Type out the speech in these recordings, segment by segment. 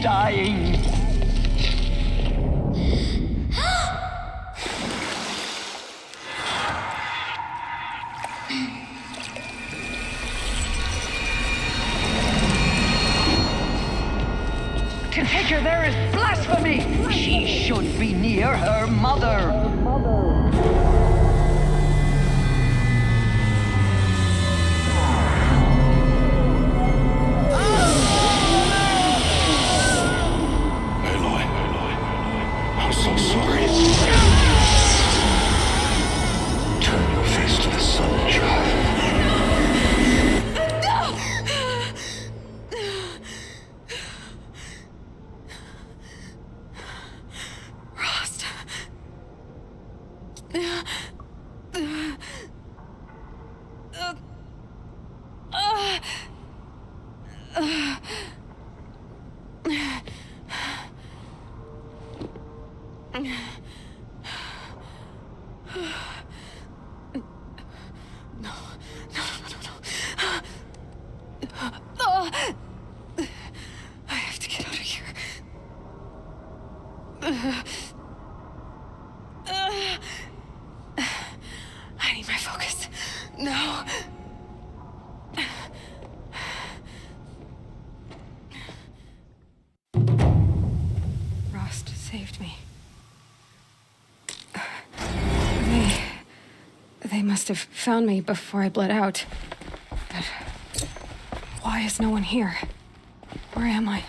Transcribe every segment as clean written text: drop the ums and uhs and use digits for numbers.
dying. To take her there is blasphemy! She should be near her mother. Aloy, I'm so sorry. Turn your face to the sun, child. I have to get out of here. I need my focus. No. Rost saved me. They must have found me before I bled out. But why is no one here? Where am I?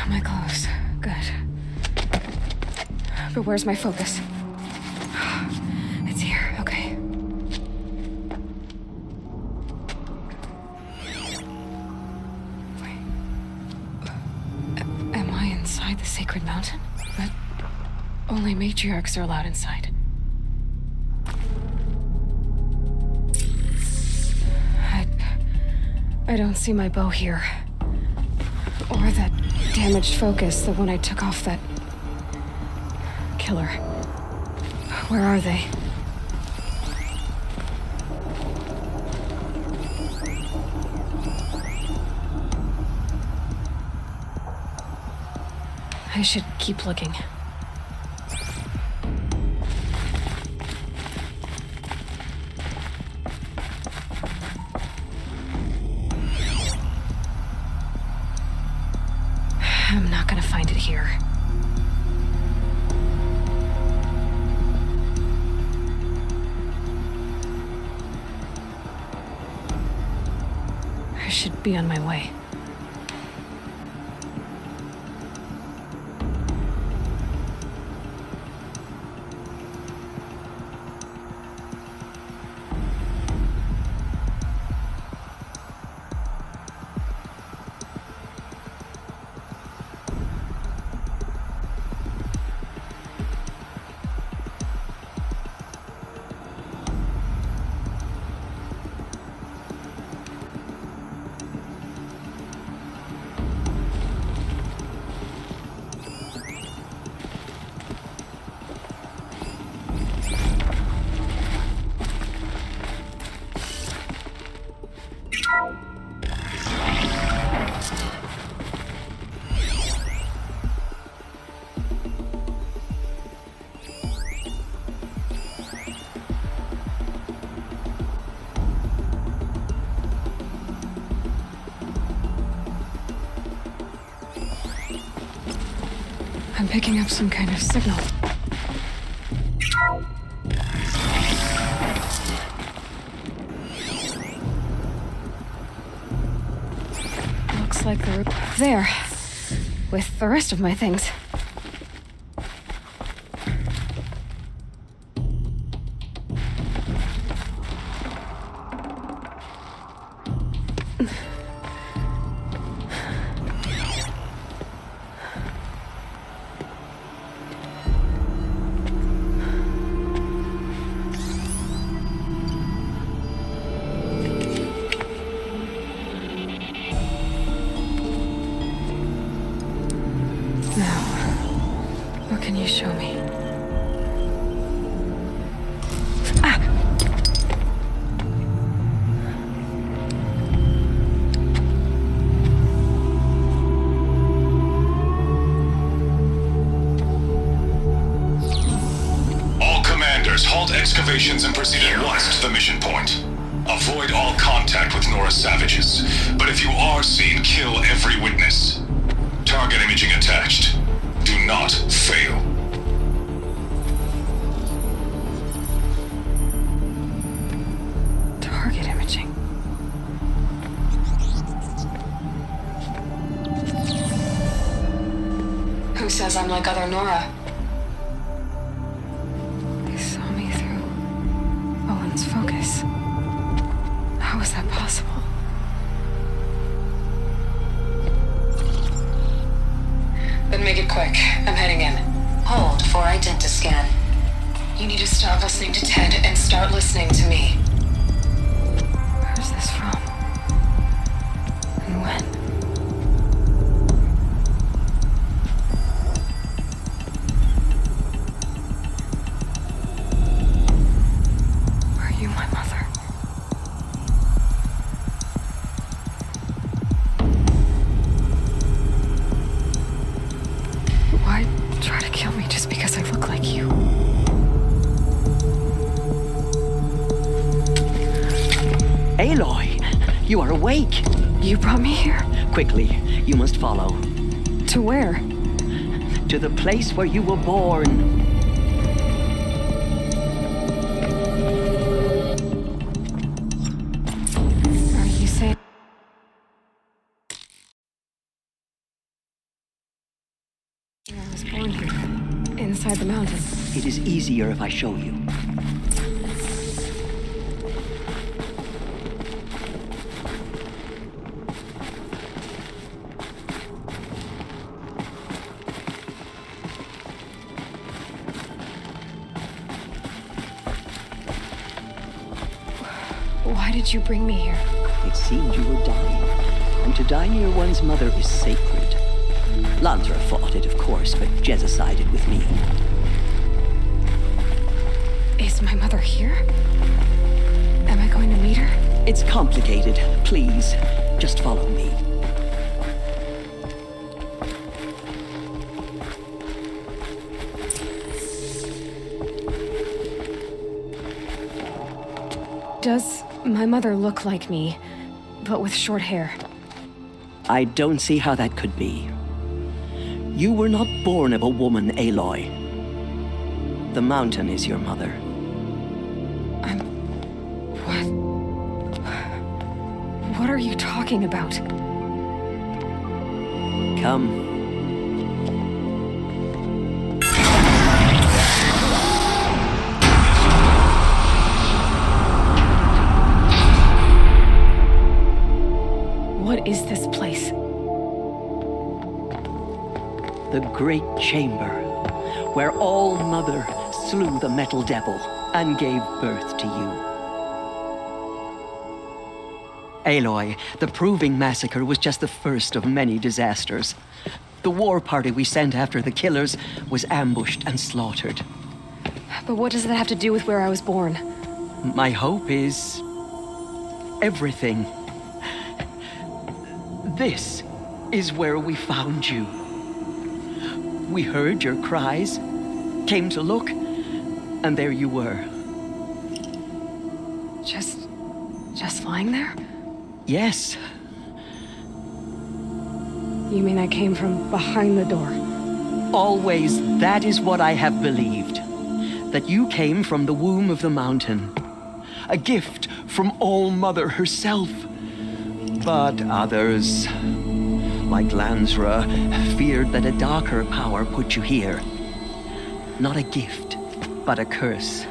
My clothes. Good. But where's my focus? It's here. Okay. Wait. Am I inside the sacred mountain? But only matriarchs are allowed inside. I don't see my bow here. Or that damaged focus, the one I took off that killer. Where are they? I should keep looking. I'm not gonna find it here. I should be on my way. I'm picking up some kind of signal. Looks like they're there, with the rest of my things. Now, operations and proceed at once to the mission point. Avoid all contact with Nora savages, but if you are seen, kill every witness. Target imaging attached. Do not fail. Target imaging. Who says I'm like other Nora? They saw me through Owen's focus. How is that possible? Then make it quick. I'm heading in. Hold for identiscan. You need to stop listening to Ted and start listening to me. Where's this from? And when? Are you my mother? Why try to kill me just because I look like you? Aloy, you are awake. You brought me here? Quickly, you must follow. To where? To the place where you were born. Are you saying... I was born here, inside the mountain. It is easier if I show you. Why did you bring me here? It seemed you were dying, and to die near one's mother is sacred. Lantra fought it, of course, but Jezza sided with me. Is my mother here? Am I going to meet her? It's complicated. Please, just follow me. Does my mother look like me, but with short hair? I don't see how that could be. You were not born of a woman, Aloy. The mountain is your mother. What are you talking about? Come. What is this place? The great chamber, where All Mother slew the metal devil and gave birth to you. Aloy, the Proving Massacre was just the first of many disasters. The war party we sent after the killers was ambushed and slaughtered. But what does that have to do with where I was born? My hope is... everything. This is where we found you. We heard your cries, came to look, and there you were. Just lying there? Yes. You mean I came from behind the door? Always, that is what I have believed. That you came from the womb of the mountain. A gift from All Mother herself. But others, like Lansra, feared that a darker power put you here. Not a gift, but a curse.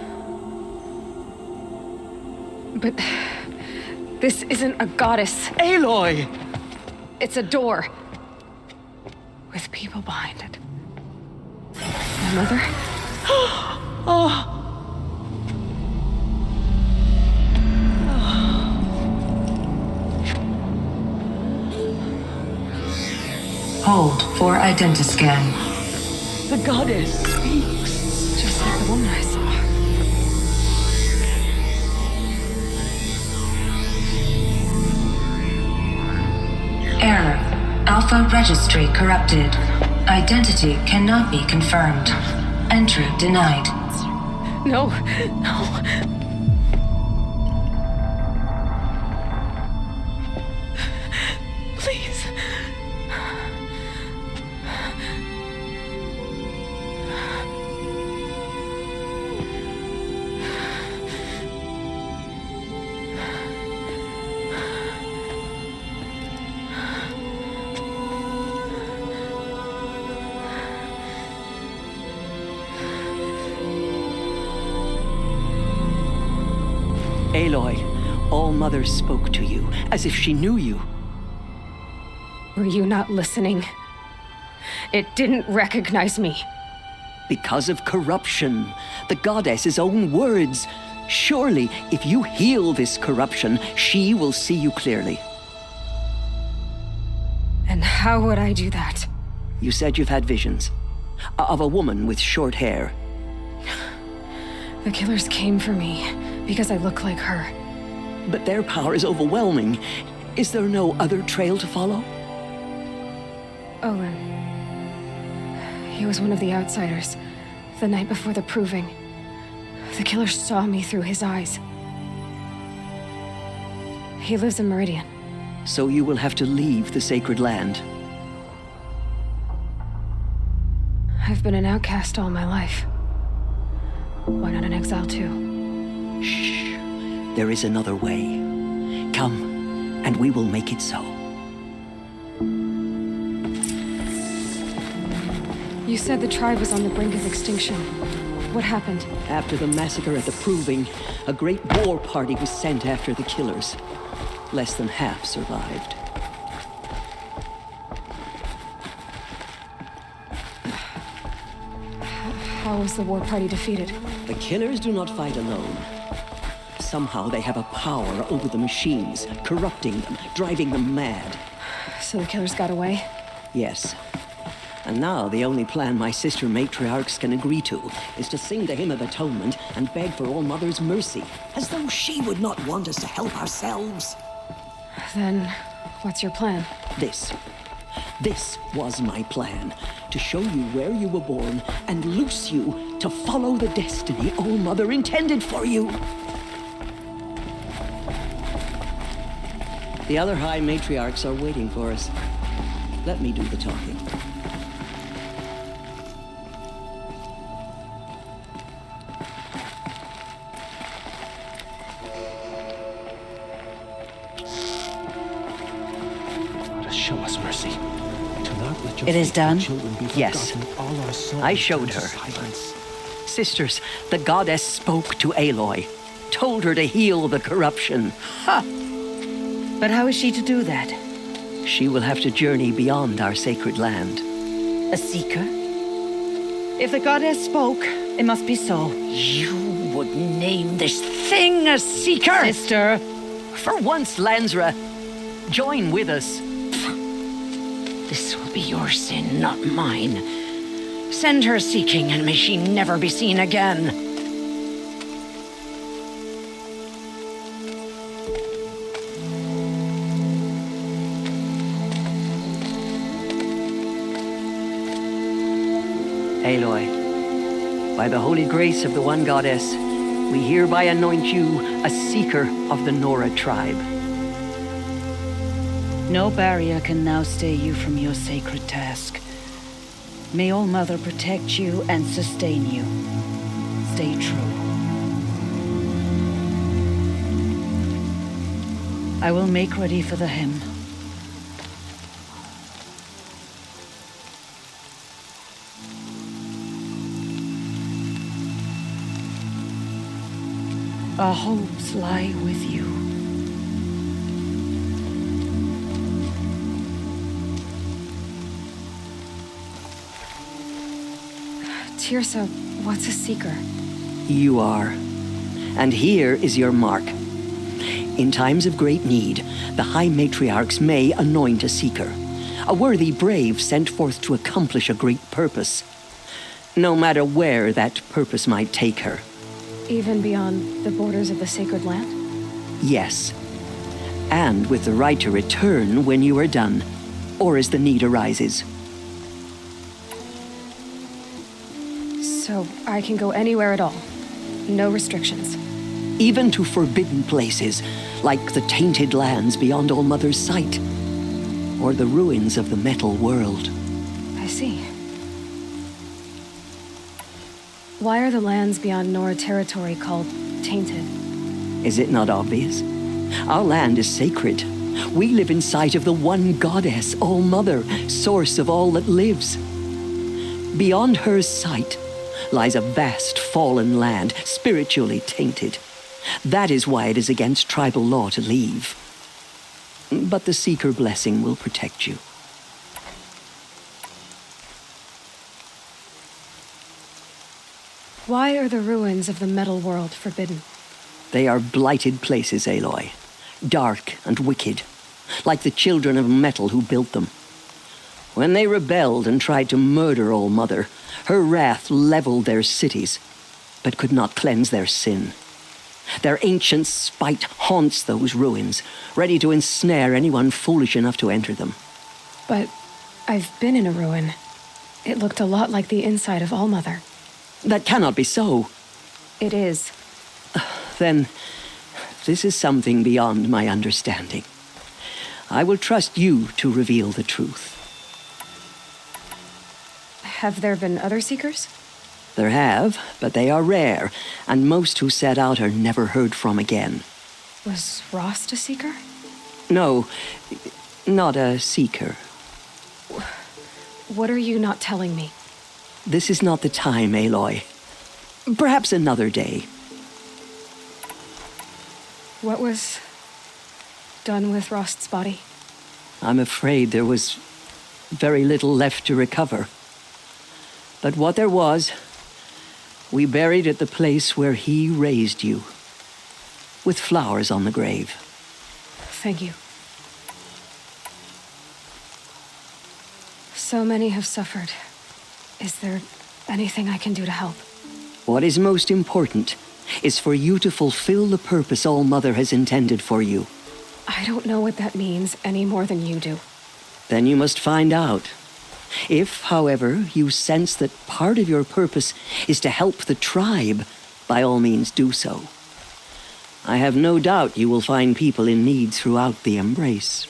But this isn't a goddess. Aloy! It's a door. With people behind it. My mother? Oh! Hold for identiscan. The goddess speaks. Just like the woman I saw. Error. Alpha registry corrupted. Identity cannot be confirmed. Entry denied. No, no. Please. Aloy, All-Mother spoke to you, as if she knew you. Were you not listening? It didn't recognize me. Because of corruption, the goddess's own words. Surely, if you heal this corruption, she will see you clearly. And how would I do that? You said you've had visions of a woman with short hair. The killers came for me because I look like her. But their power is overwhelming. Is there no other trail to follow? Owen. He was one of the outsiders. The night before the proving. The killer saw me through his eyes. He lives in Meridian. So you will have to leave the sacred land. I've been an outcast all my life. Why not an exile too? Shh. There is another way. Come, and we will make it so. You said the tribe was on the brink of extinction. What happened? After the massacre at the Proving, a great war party was sent after the killers. Less than half survived. How was the war party defeated? The killers do not fight alone. Somehow they have a power over the machines, corrupting them, driving them mad. So the killers got away? Yes. And now the only plan my sister matriarchs can agree to is to sing the Hymn of Atonement and beg for All-Mother's mercy, as though she would not want us to help ourselves. Then, what's your plan? This was my plan, to show you where you were born and loose you to follow the destiny All-Mother intended for you. The other High Matriarchs are waiting for us. Let me do the talking. Show us mercy. Do not let your It is done? children be Yes. forgotten. All our souls I showed turn to her. silence. Sisters, the goddess spoke to Aloy, told her to heal the corruption. But how is she to do that? She will have to journey beyond our sacred land. A seeker? If the goddess spoke, it must be so. You would name this thing a seeker? Sister! For once, Lansra, join with us. This will be your sin, not mine. Send her seeking, and may she never be seen again. Aloy, by the holy grace of the one goddess, we hereby anoint you a seeker of the Nora tribe. No barrier can now stay you from your sacred task. May All-Mother protect you and sustain you. Stay true. I will make ready for the hymn. Our hopes lie with you. Tirsa, what's a seeker? You are. And here is your mark. In times of great need, the High Matriarchs may anoint a seeker, a worthy brave sent forth to accomplish a great purpose, no matter where that purpose might take her. Even beyond the borders of the sacred land? Yes. And with the right to return when you are done, or as the need arises. So I can go anywhere at all? No restrictions. Even to forbidden places, like the tainted lands beyond All Mother's sight, or the ruins of the metal world. I see. Why are the lands beyond Nora territory called tainted? Is it not obvious? Our land is sacred. We live in sight of the one goddess, All Mother, source of all that lives. Beyond her sight lies a vast fallen land, spiritually tainted. That is why it is against tribal law to leave. But the Seeker blessing will protect you. Why are the ruins of the metal world forbidden? They are blighted places, Aloy. Dark and wicked, like the children of metal who built them. When they rebelled and tried to murder All Mother, her wrath leveled their cities, but could not cleanse their sin. Their ancient spite haunts those ruins, ready to ensnare anyone foolish enough to enter them. But I've been in a ruin. It looked a lot like the inside of All Mother. That cannot be so. It is. Then, this is something beyond my understanding. I will trust you to reveal the truth. Have there been other Seekers? There have, but they are rare, and most who set out are never heard from again. Was Rost a Seeker? No, not a Seeker. What are you not telling me? This is not the time, Aloy. Perhaps another day. What was done with Rost's body? I'm afraid there was very little left to recover. But what there was, we buried at the place where he raised you, with flowers on the grave. Thank you. So many have suffered. Is there anything I can do to help? What is most important is for you to fulfill the purpose All Mother has intended for you. I don't know what that means any more than you do. Then you must find out. If, however, you sense that part of your purpose is to help the tribe, by all means do so. I have no doubt you will find people in need throughout the Embrace.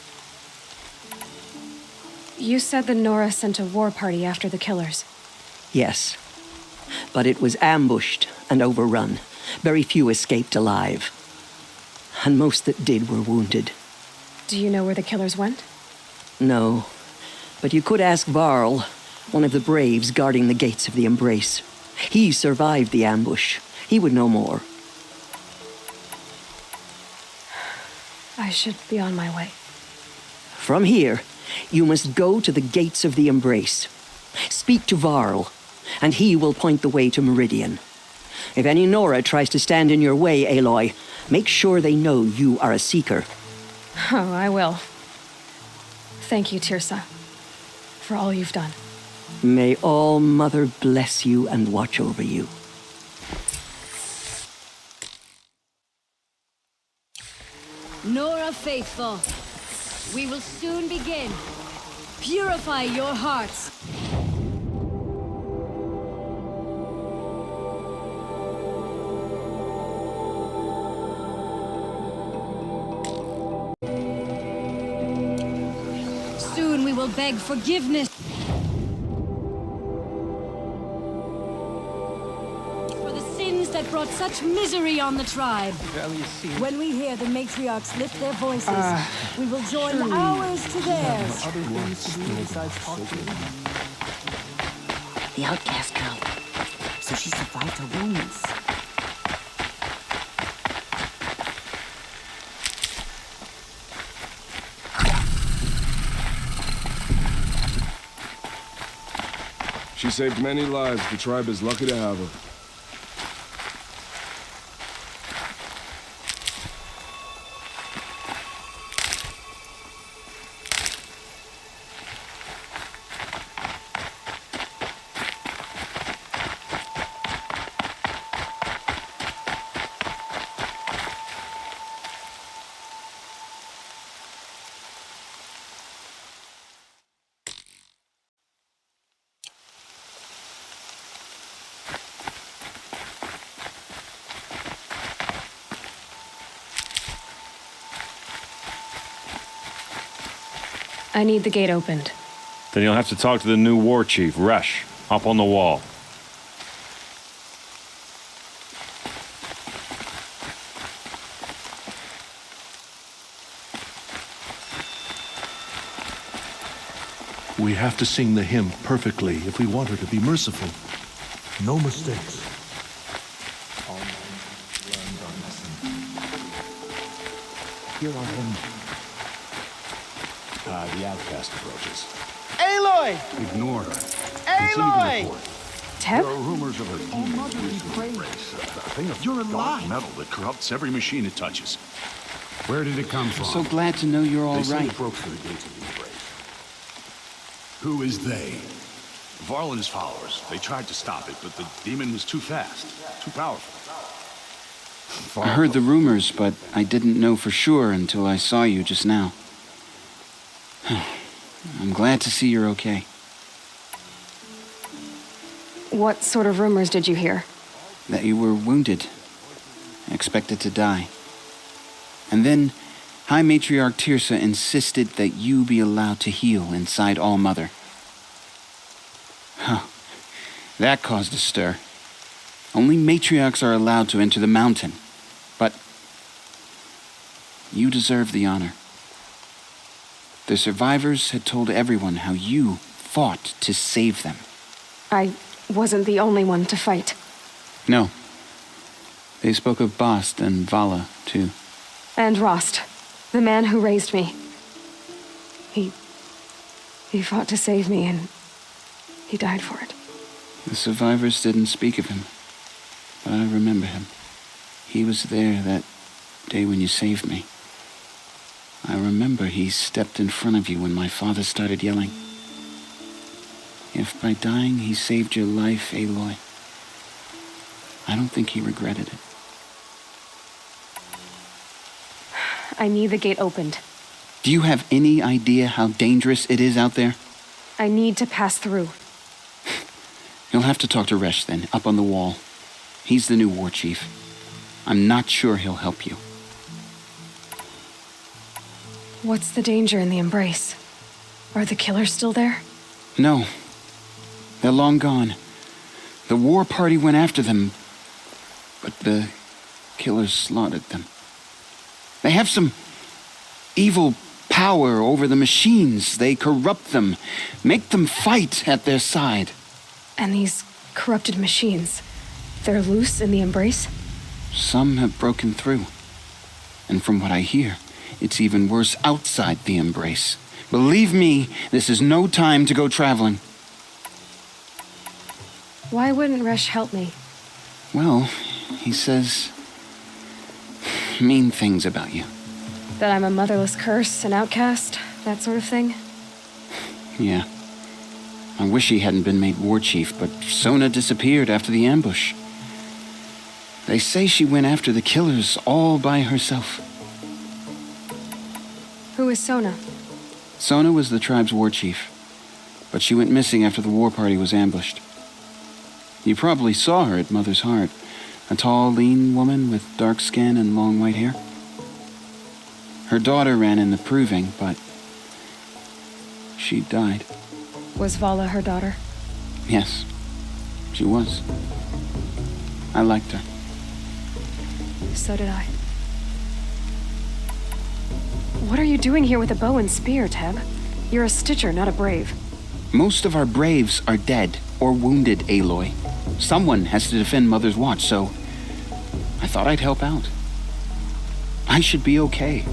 You said the Nora sent a war party after the killers. Yes, but it was ambushed and overrun. Very few escaped alive, and most that did were wounded. Do you know where the killers went? No, but you could ask Varl, one of the braves guarding the gates of the Embrace. He survived the ambush. He would know more. I should be on my way. From here, you must go to the gates of the Embrace. Speak to Varl, and he will point the way to Meridian. If any Nora tries to stand in your way, Aloy, make sure they know you are a Seeker. Oh, I will. Thank you, Tirsa, for all you've done. May All Mother bless you and watch over you. Nora faithful, we will soon begin. Purify your hearts. Soon we will beg forgiveness for the sins that brought such misery on the tribe. When we hear the matriarchs lift their voices, we will join ours to theirs. The outcast girl. So she survived her wounds. She saved many lives. The tribe is lucky to have her. I need the gate opened. Then you'll have to talk to the new war chief, Resh, up on the wall. We have to sing the hymn perfectly if we want her to be merciful. No mistakes. Here are him. The outcast approaches. Aloy! Ignore her. Aloy! Teb? There are rumors of a demon race, a thing of dark metal that corrupts every machine it touches. Where did it come from? So glad to know you're all They say right. it broke through the gates of the embrace. Who is they? Varl and his followers. They tried to stop it, but the demon was too fast, too powerful. I heard the rumors, but I didn't know for sure until I saw you just now. I'm glad to see you're okay. What sort of rumors did you hear? That you were wounded, expected to die. And then High Matriarch Tirsa insisted that you be allowed to heal inside All Mother. Huh. That caused a stir. Only matriarchs are allowed to enter the mountain. But you deserve the honor. The survivors had told everyone how you fought to save them. I wasn't the only one to fight. No. They spoke of Bast and Vala, too. And Rost, the man who raised me. He fought to save me, and he died for it. The survivors didn't speak of him, but I remember him. He was there that day when you saved me. I remember he stepped in front of you when my father started yelling. If by dying he saved your life, Aloy, I don't think he regretted it. I need the gate opened. Do you have any idea how dangerous it is out there? I need to pass through. You'll have to talk to Resh then, up on the wall. He's the new war chief. I'm not sure he'll help you. What's the danger in the embrace? Are the killers still there? No. They're long gone. The war party went after them, but the killers slaughtered them. They have some evil power over the machines. They corrupt them, make them fight at their side. And these corrupted machines, they're loose in the embrace? Some have broken through. And from what I hear, it's even worse outside the embrace. Believe me, this is no time to go traveling. Why wouldn't Resh help me? Well, he says mean things about you. That I'm a motherless curse, an outcast, that sort of thing? Yeah. I wish he hadn't been made war chief, but Sona disappeared after the ambush. They say she went after the killers all by herself. Who is Sona? Sona was the tribe's war chief, but she went missing after the war party was ambushed. You probably saw her at Mother's Heart, a tall, lean woman with dark skin and long white hair. Her daughter ran in the proving, but she died. Was Vala her daughter? Yes, she was. I liked her. So did I. What are you doing here with a bow and spear, Teb? You're a Stitcher, not a brave. Most of our braves are dead or wounded, Aloy. Someone has to defend Mother's Watch, so I thought I'd help out. I should be okay.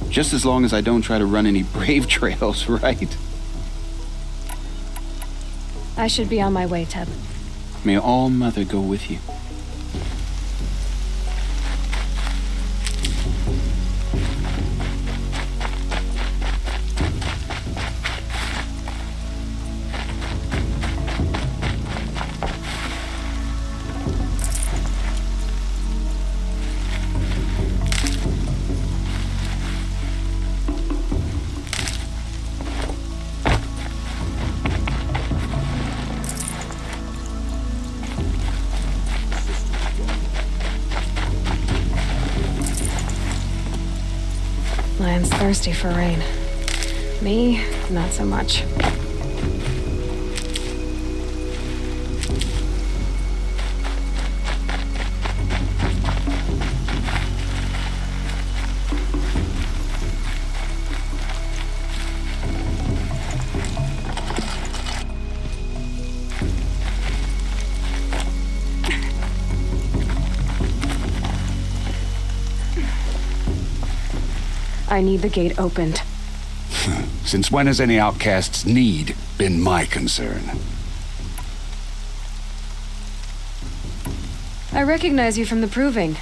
Just as long as I don't try to run any brave trails, right? I should be on my way, Teb. May All Mother go with you. Lion's thirsty for rain. Me, not so much. I need the gate opened. Since when has any outcast's need been my concern? I recognize you from the proving.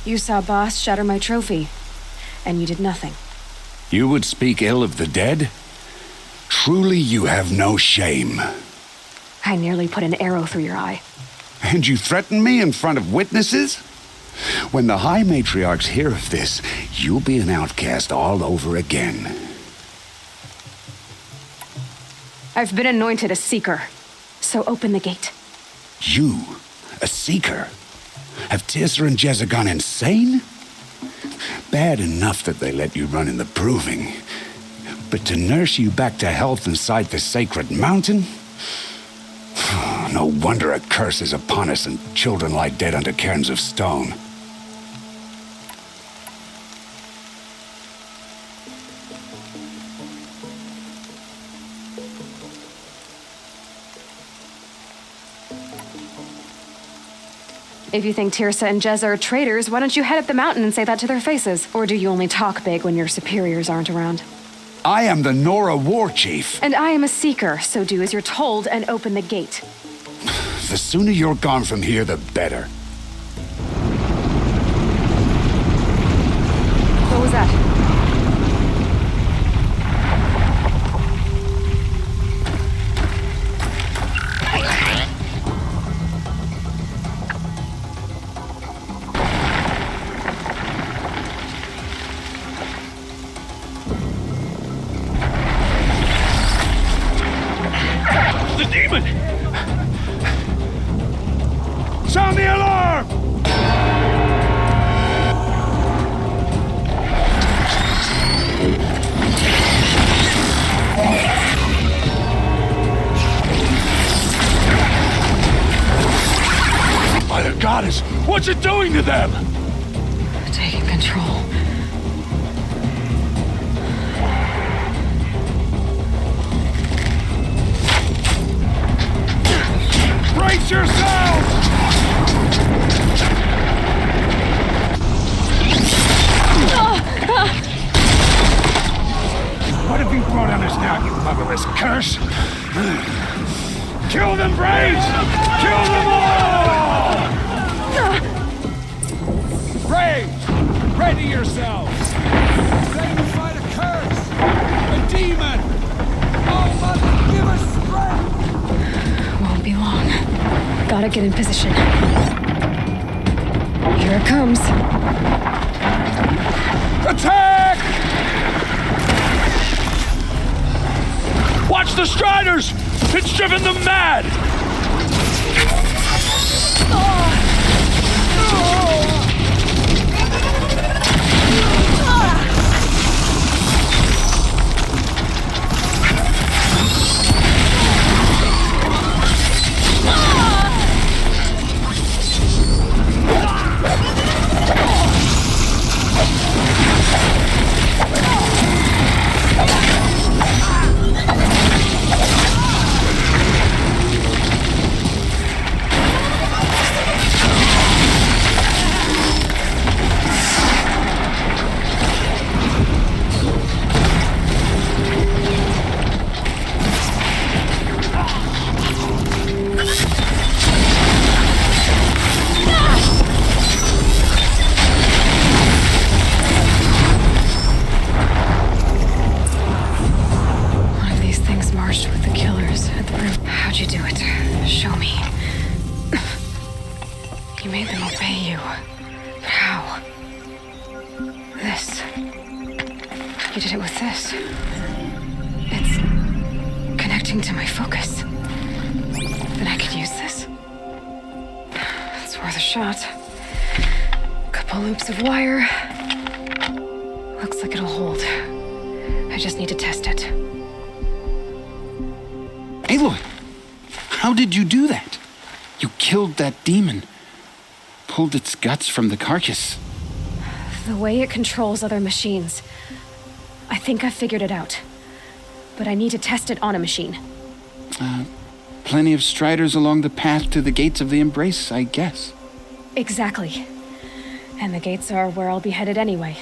You saw Boss shatter my trophy, and you did nothing. You would speak ill of the dead? Truly you have no shame. I nearly put an arrow through your eye. And you threaten me in front of witnesses? When the High Matriarchs hear of this, you'll be an outcast all over again. I've been anointed a seeker, so open the gate. You, a seeker? Have Tirsa and Jezza gone insane? Bad enough that they let you run in the proving, but to nurse you back to health inside the sacred mountain? No wonder a curse is upon us and children lie dead under cairns of stone. If you think Tirsa and Jezza are traitors, why don't you head up the mountain and say that to their faces? Or do you only talk big when your superiors aren't around? I am the Nora War Chief. And I am a seeker, so do as you're told and open the gate. The sooner you're gone from here, the better. What was that? The demon! Sound the alarm! By the goddess, what's it doing to them? Taking control. Brace yourselves! What have you brought on us now, you motherless curse? Kill them, Braves! Kill them all! Braves, ready yourselves! Ready to fight a curse! A demon! Oh, Mother, give us strength! Won't be long. Gotta get in position. Here it comes. Attack! Watch the Striders! It's driven them mad! You did it with this. It's connecting to my focus. Then I could use this. It's worth a shot. Couple loops of wire. Looks like it'll hold. I just need to test it. Aloy! How did you do that? You killed that demon. Pulled its guts from the carcass. The way it controls other machines. I think I figured it out. But I need to test it on a machine. Plenty of striders along the path to the gates of the Embrace, I guess. Exactly. And the gates are where I'll be headed anyway.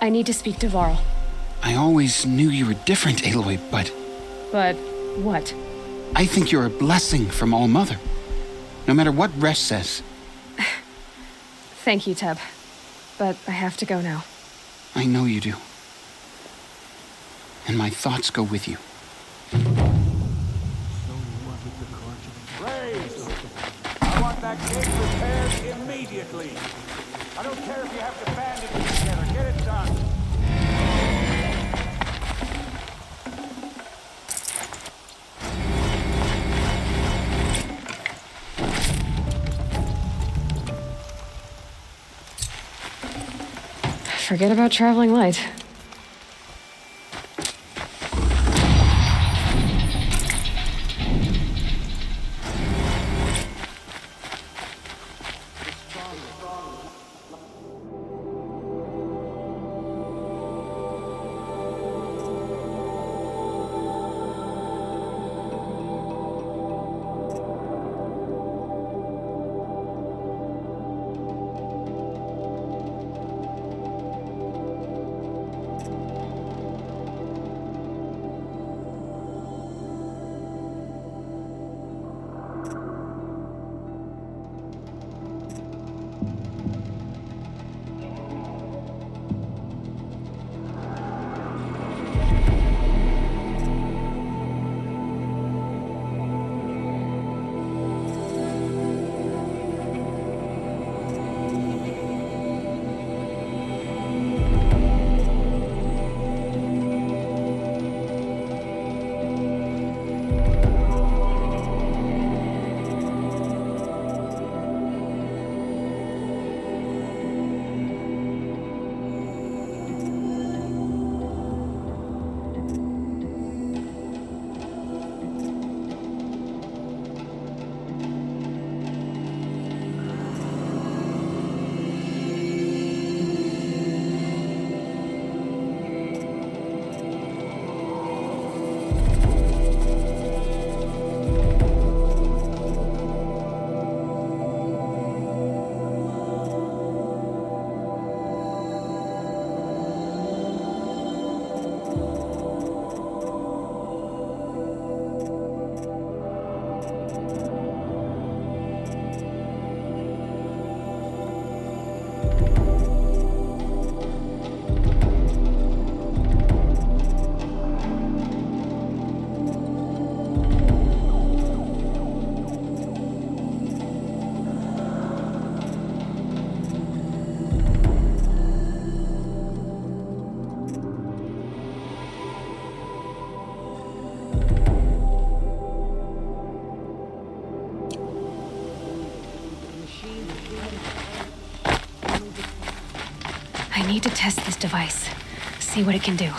I need to speak to Varl. I always knew you were different, Aloy, but... But what? I think you're a blessing from All Mother. No matter what Resh says. Thank you, Teb. But I have to go now. I know you do. And my thoughts go with you. I want that gate repaired immediately. I don't care if you have to bandage it together. Get it done. Forget about traveling light. I need to test this device. See what it can do.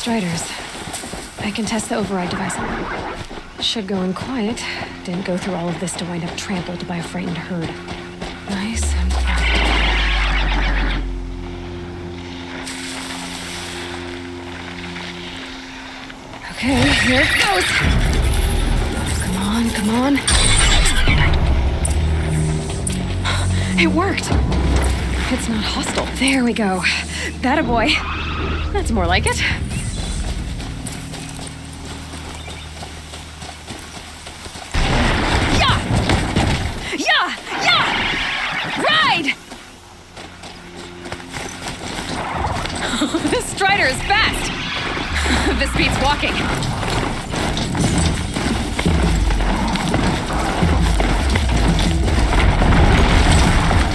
Striders. I can test the override device on them. Should go in quiet. Didn't go through all of this to wind up trampled by a frightened herd. Nice and quiet. Okay, here it goes. Come on, come on. It worked. It's not hostile. There we go. That a boy. That's more like it. Yeah! Yeah! Yeah! Ride! This Strider is fast. This beats walking.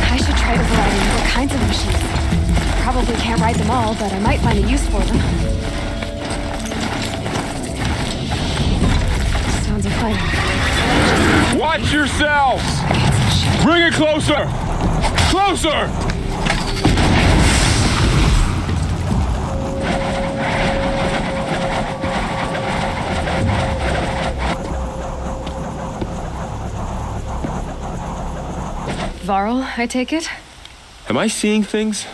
I should try overriding all kinds of machines. Probably can't ride them all, but I might find a use for them. Sounds of fighting. Watch yourselves! Bring it closer! Closer! Varl, I take it? Am I seeing things?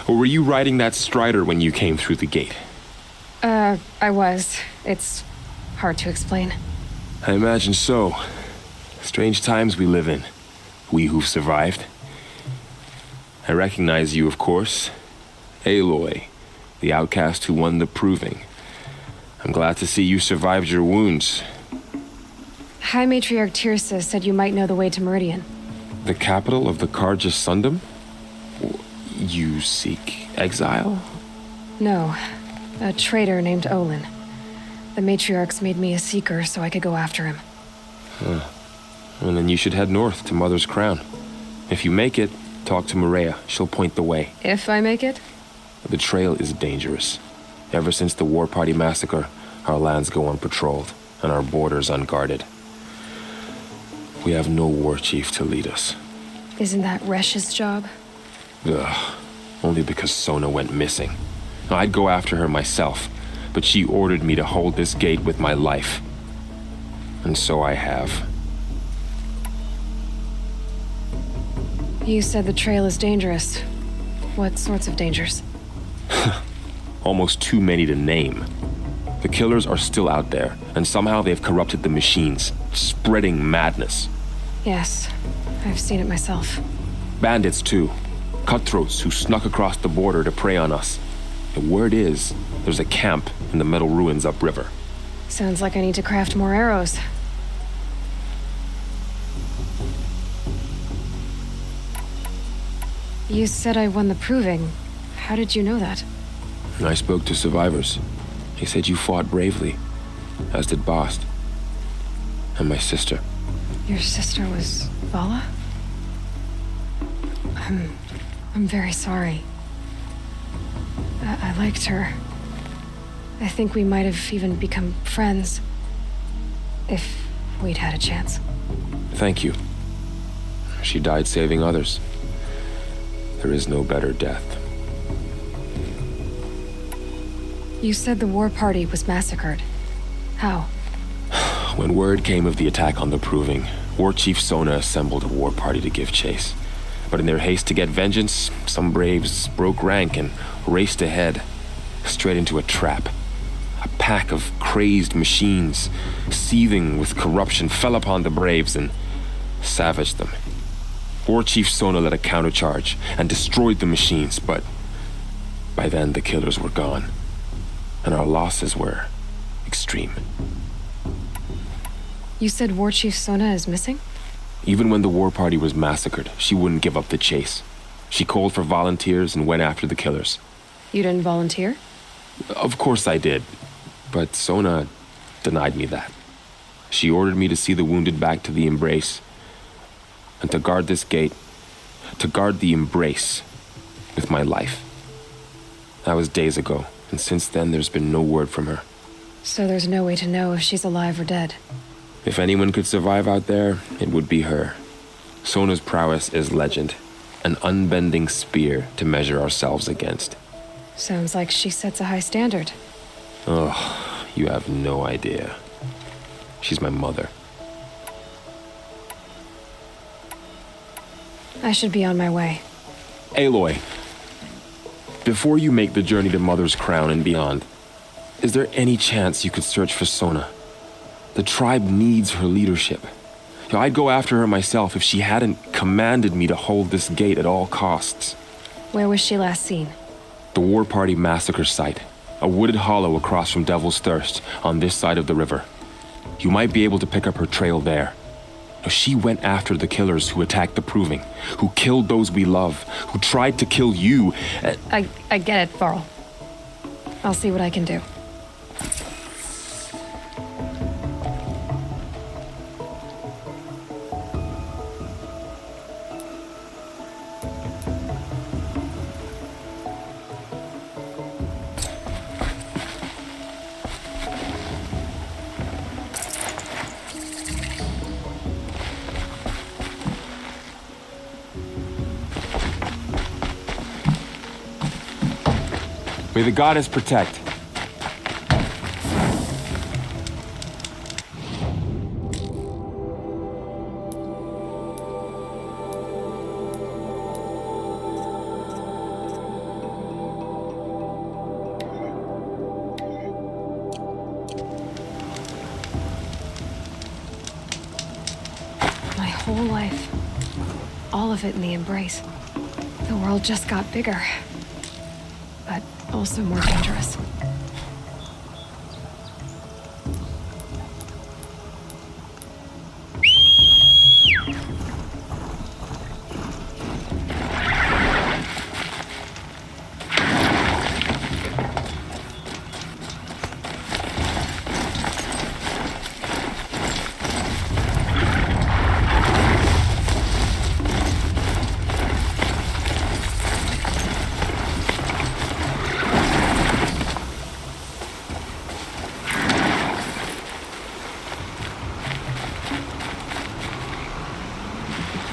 Or were you riding that Strider when you came through the gate? I was. It's hard to explain. I imagine so. Strange times we live in. We who've survived. I recognize you, of course. Aloy, the outcast who won the proving. I'm glad to see you survived your wounds. High Matriarch Tirsa said you might know the way to Meridian. The capital of the Carja Sundom? You seek exile? No. A traitor named Olin. The Matriarchs made me a seeker so I could go after him. Well, then you should head north to Mother's Crown. If you make it, talk to Maria. She'll point the way. If I make it? The trail is dangerous. Ever since the War Party massacre, our lands go unpatrolled, and our borders unguarded. We have no war chief to lead us. Isn't that Resh's job? Ugh. Only because Sona went missing. I'd go after her myself, but she ordered me to hold this gate with my life. And so I have. You said the trail is dangerous. What sorts of dangers? Almost too many to name. The killers are still out there, and somehow they've corrupted the machines, spreading madness. Yes, I've seen it myself. Bandits, too. Cutthroats who snuck across the border to prey on us. The word is, there's a camp in the metal ruins upriver. Sounds like I need to craft more arrows. You said I won the proving. How did you know that? I spoke to survivors. They said you fought bravely, as did Bast. And my sister. Your sister was Vala? I'm very sorry. I liked her. I think we might have even become friends. If we'd had a chance. Thank you. She died saving others. There is no better death. You said the war party was massacred. How? When word came of the attack on the Proving, War Chief Sona assembled a war party to give chase. But in their haste to get vengeance, some braves broke rank and raced ahead, straight into a trap. A pack of crazed machines, seething with corruption, fell upon the braves and savaged them. War Chief Sona led a countercharge and destroyed the machines, but by then the killers were gone, and our losses were extreme. You said War Chief Sona is missing? Even when the war party was massacred, she wouldn't give up the chase. She called for volunteers and went after the killers. You didn't volunteer? Of course I did, but Sona denied me that. She ordered me to see the wounded back to the Embrace, and to guard this gate, to guard the Embrace with my life. That was days ago, and since then there's been no word from her. So there's no way to know if she's alive or dead. If anyone could survive out there, it would be her. Sona's prowess is legend, an unbending spear to measure ourselves against. Sounds like she sets a high standard. Oh, you have no idea. She's my mother. I should be on my way. Aloy, before you make the journey to Mother's Crown and beyond, is there any chance you could search for Sona? The tribe needs her leadership. I'd go after her myself if she hadn't commanded me to hold this gate at all costs. Where was she last seen? The War Party massacre site. A wooded hollow across from Devil's Thirst, on this side of the river. You might be able to pick up her trail there. She went after the killers who attacked the Proving, who killed those we love, who tried to kill you. I get it, Varl. I'll see what I can do. May the goddess protect. My whole life. All of it in the embrace. The world just got bigger. But also more dangerous.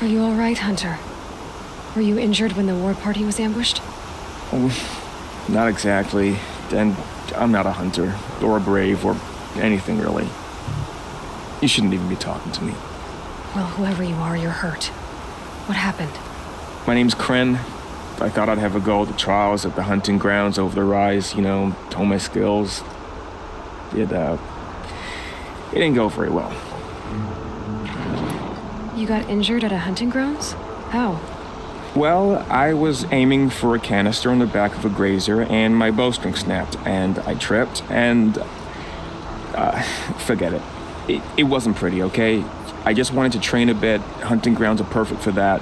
Are you all right, Hunter? Were you injured when the war party was ambushed? Oh, not exactly. And I'm not a hunter, or a brave, or anything really. You shouldn't even be talking to me. Well, whoever you are, you're hurt. What happened? My name's Kren. I thought I'd have a go at the trials at the hunting grounds over the rise, you know, hone my skills. It didn't go very well. You got injured at a hunting grounds? How? Well, I was aiming for a canister on the back of a grazer, and my bowstring snapped, and I tripped, and... forget it. It wasn't pretty, okay? I just wanted to train a bit. Hunting grounds are perfect for that.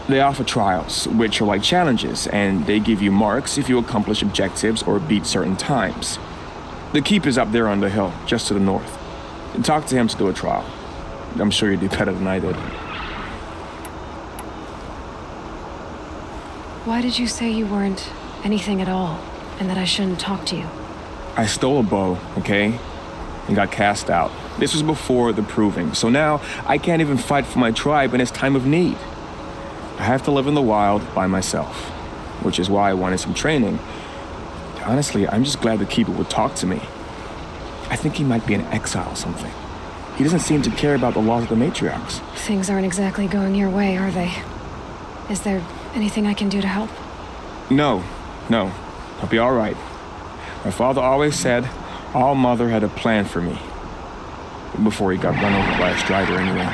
They offer trials, which are like challenges, and they give you marks if you accomplish objectives or beat certain times. The keep is up there on the hill, just to the north. Talk to him to do a trial. I'm sure you do better than I did. Why did you say you weren't anything at all, and that I shouldn't talk to you? I stole a bow, okay? And got cast out. This was before the Proving, so now I can't even fight for my tribe in its time of need. I have to live in the wild by myself, which is why I wanted some training. Honestly, I'm just glad the Keeper would talk to me. I think he might be in exile or something. He doesn't seem to care about the laws of the matriarchs. Things aren't exactly going your way, are they? Is there anything I can do to help? No. I'll be all right. My father always said All Mother had a plan for me. Before he got run over by a strider anyway.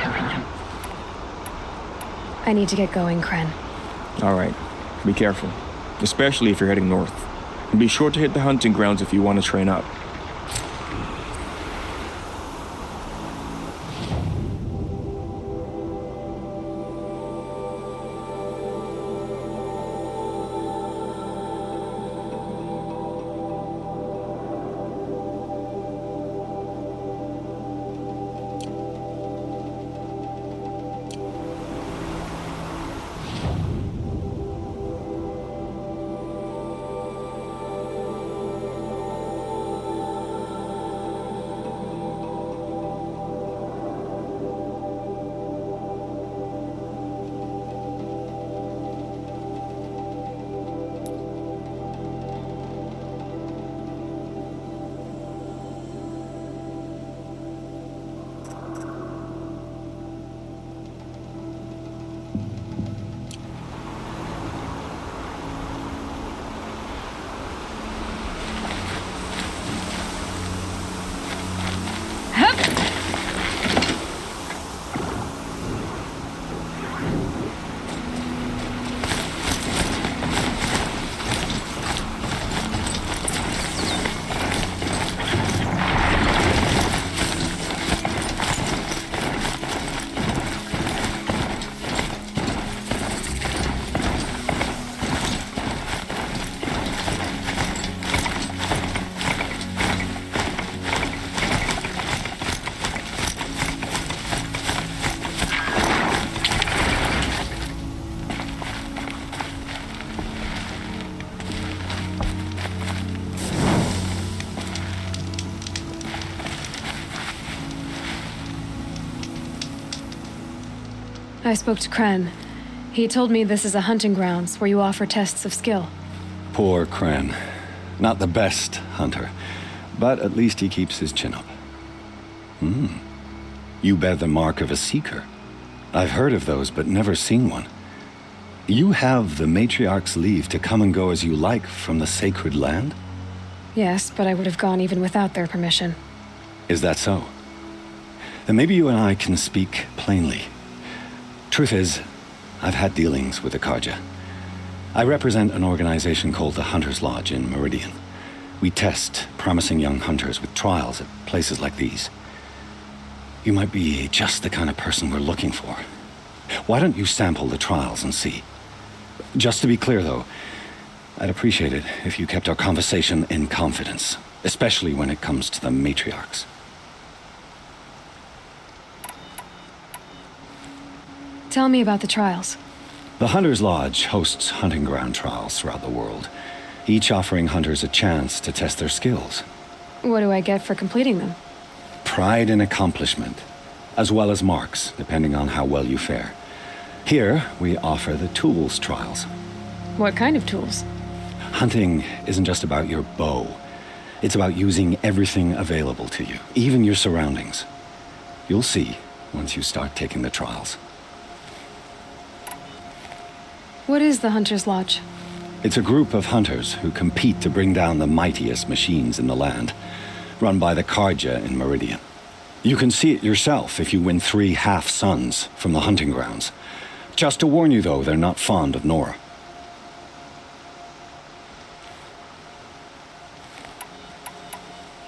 I need to get going, Kren. All right. Be careful. Especially if you're heading north. And be sure to hit the hunting grounds if you want to train up. I spoke to Kren. He told me this is a hunting grounds where you offer tests of skill. Poor Kren. Not the best hunter, but at least he keeps his chin up. You bear the mark of a seeker. I've heard of those, but never seen one. You have the matriarch's leave to come and go as you like from the sacred land? Yes, but I would have gone even without their permission. Is that so? Then maybe you and I can speak plainly. Truth is, I've had dealings with the Karja. I represent an organization called the Hunter's Lodge in Meridian. We test promising young hunters with trials at places like these. You might be just the kind of person we're looking for. Why don't you sample the trials and see? Just to be clear, though, I'd appreciate it if you kept our conversation in confidence, especially when it comes to the matriarchs. Tell me about the trials. The Hunter's Lodge hosts hunting ground trials throughout the world, each offering hunters a chance to test their skills. What do I get for completing them? Pride in accomplishment, as well as marks, depending on how well you fare. Here, we offer the tools trials. What kind of tools? Hunting isn't just about your bow. It's about using everything available to you, even your surroundings. You'll see once you start taking the trials. What is the Hunter's Lodge? It's a group of hunters who compete to bring down the mightiest machines in the land, run by the Karja in Meridian. You can see it yourself if you win 3 half-suns from the hunting grounds. Just to warn you, though, they're not fond of Nora.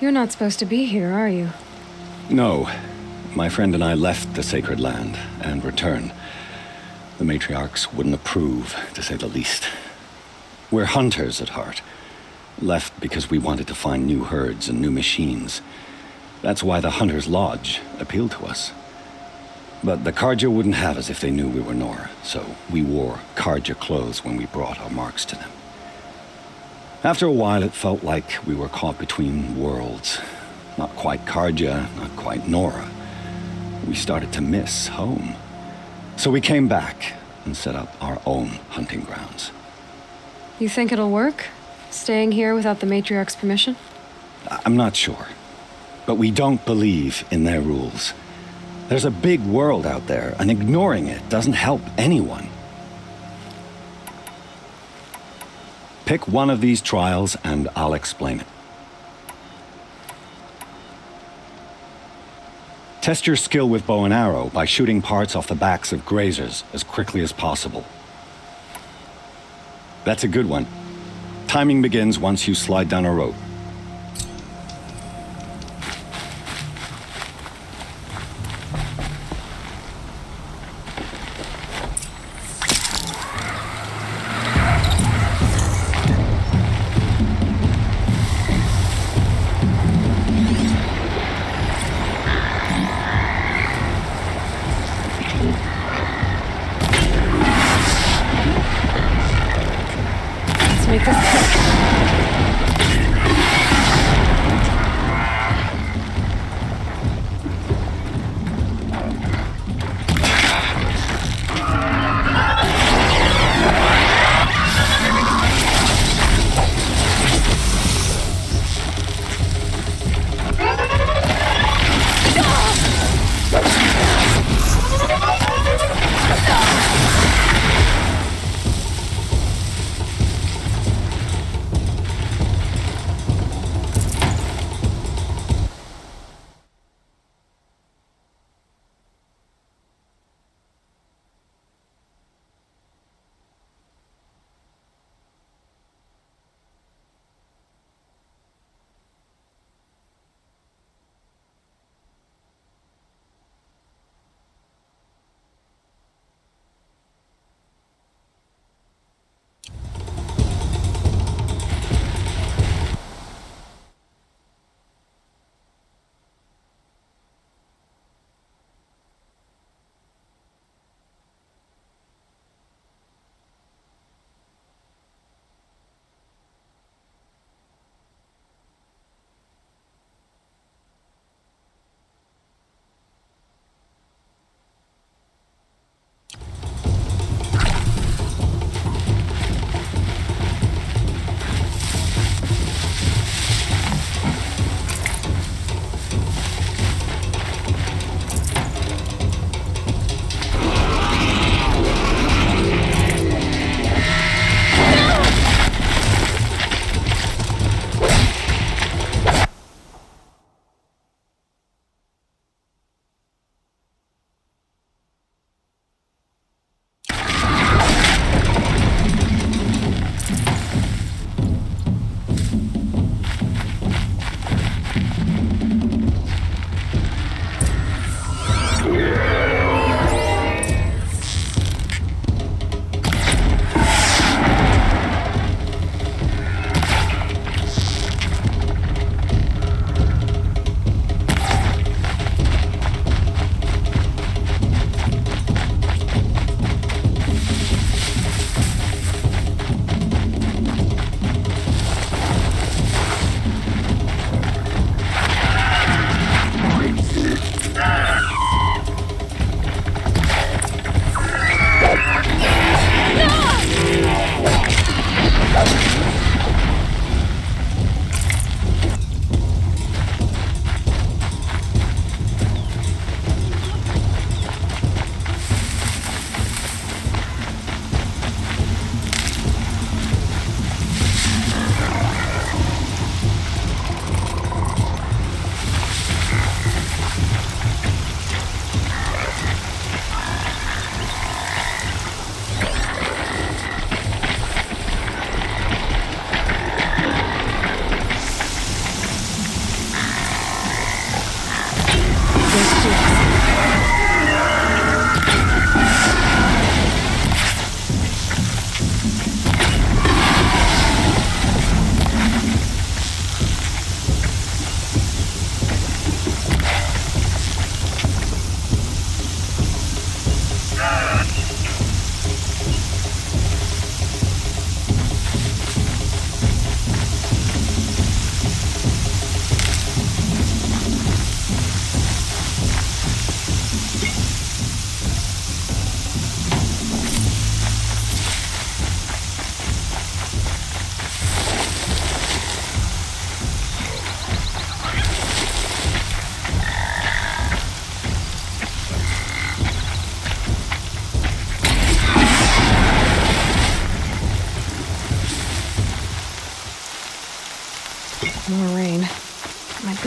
You're not supposed to be here, are you? No. My friend and I left the sacred land and returned. The matriarchs wouldn't approve, to say the least. We're hunters at heart. Left because we wanted to find new herds and new machines. That's why the Hunter's Lodge appealed to us. But the Karja wouldn't have us if they knew we were Nora, so we wore Karja clothes when we brought our marks to them. After a while, it felt like we were caught between worlds. Not quite Karja, not quite Nora. We started to miss home. So we came back and set up our own hunting grounds. You think it'll work? Staying here without the matriarch's permission? I'm not sure. But we don't believe in their rules. There's a big world out there, and ignoring it doesn't help anyone. Pick one of these trials, and I'll explain it. Test your skill with bow and arrow by shooting parts off the backs of grazers as quickly as possible. That's a good one. Timing begins once you slide down a rope. Make this quick.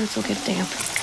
boots will get damp.